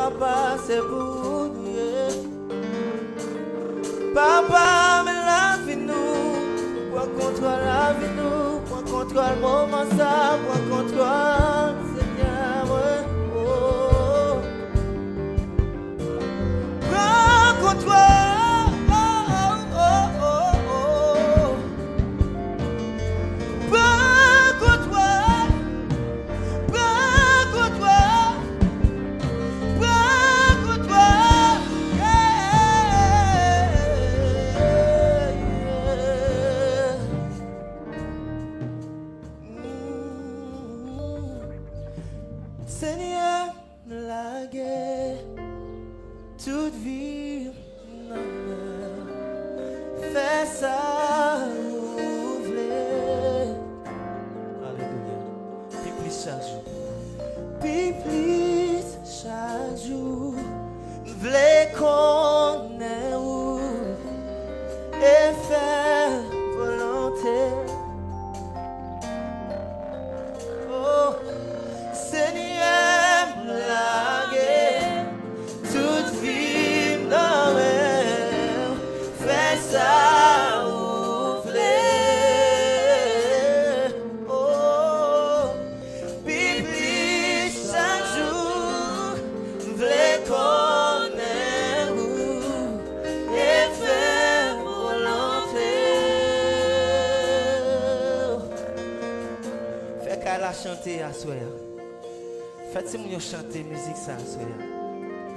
papa, c'est pour nous. Papa, mais la vie nous, prends contrôle la vie nous, prends contrôle moment ça, prends contrôle, Seigneur. Oh. Prends contrôle, oh, oh, oh, oh. Prends contrôle, prends contrôle, prends contrôle, yeah, yeah. Seigneur, la guerre, toute vie, fais ça, ouvre-les. Alléluia. Puis plus chaque jour. Puis plus chaque jour. V'lez qu'on est où et faire volonté. Oh, Seigneur, la guerre, toute vie dans elle, fais ça ouvrir. Oh, Bible chaque jour, v'lez qu'on est où et faire volonté. Fait qu'elle a chanté à soi. Faites si vous chanter musique ça à soi.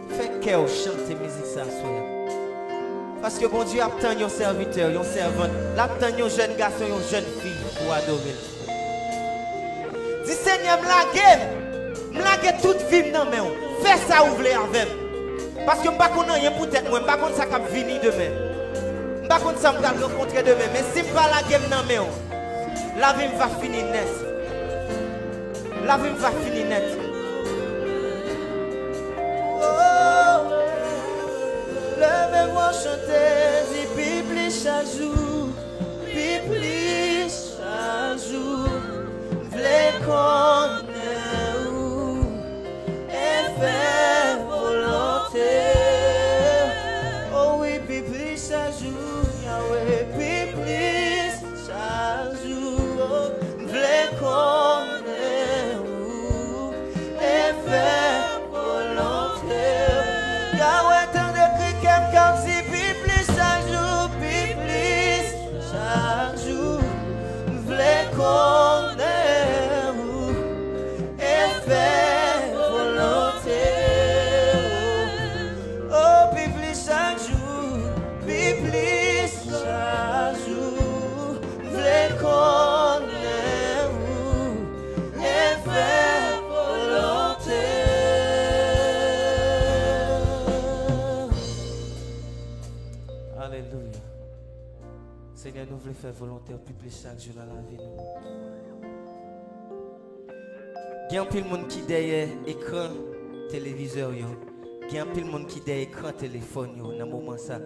Fait qu'elle chante musique ça à soi. Parce que bon Dieu attend un serviteur, un servante, l'attend un jeune garçon, une jeune fille pour adorer. Dis Seigneur, me lague toute vie dans main. Fais ça ouvrir avec. Parce que je ne sais pas rien pour tête moi, je ne sais pas ça va venir demain. Je ne sais pas ça va rencontrer demain, mais si je ne pas la game dans main, la vie va finir net. La vie va finir net. Oh, levez-moi chanter, dis Bible chaque jour, Bible chaque jour, v'lez qu'on est où et faire volonté. Oh oui, Bible chaque jour, Yahweh, Bible chaque jour, v'lez qu'on est où et faire volonté. Yahweh, tant de cris comme si Bible chaque jour, v'lez qu'on est où et faire volonté. Oh, Bible chaque jour, v'lez qu'on est où et faire volonté. Alléluia. Seigneur, nous voulons faire volonté au public chaque jour dans la vie. Il y a un peu de monde qui derrière écran téléviseur, il y a un peu de monde qui derrière écran téléphone dans le moment ça,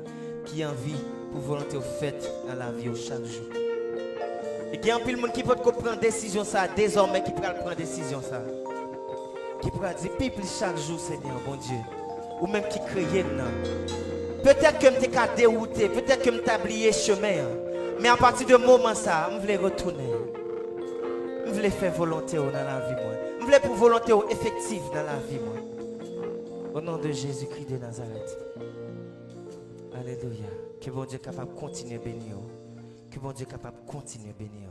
qui a envie pour volonté au fait dans la vie chaque jour. Et il y a un peu de monde qui peut prendre décision ça désormais, qui peut prendre décision ça, qui peut dire people chaque jour, Seigneur, bon Dieu, ou même qui crée non. Peut-être que je t'ai dérouté, peut-être que je t'ai oublié chemin. Mais à partir de moment ça, je voulais retourner. Je voulais faire volonté dans la vie moi. Je voulais pour volonté effective dans la vie moi. Au nom de Jésus-Christ de Nazareth. Alléluia. Que bon Dieu est capable de continuer à bénir. Que bon Dieu est capable de continuer à bénir.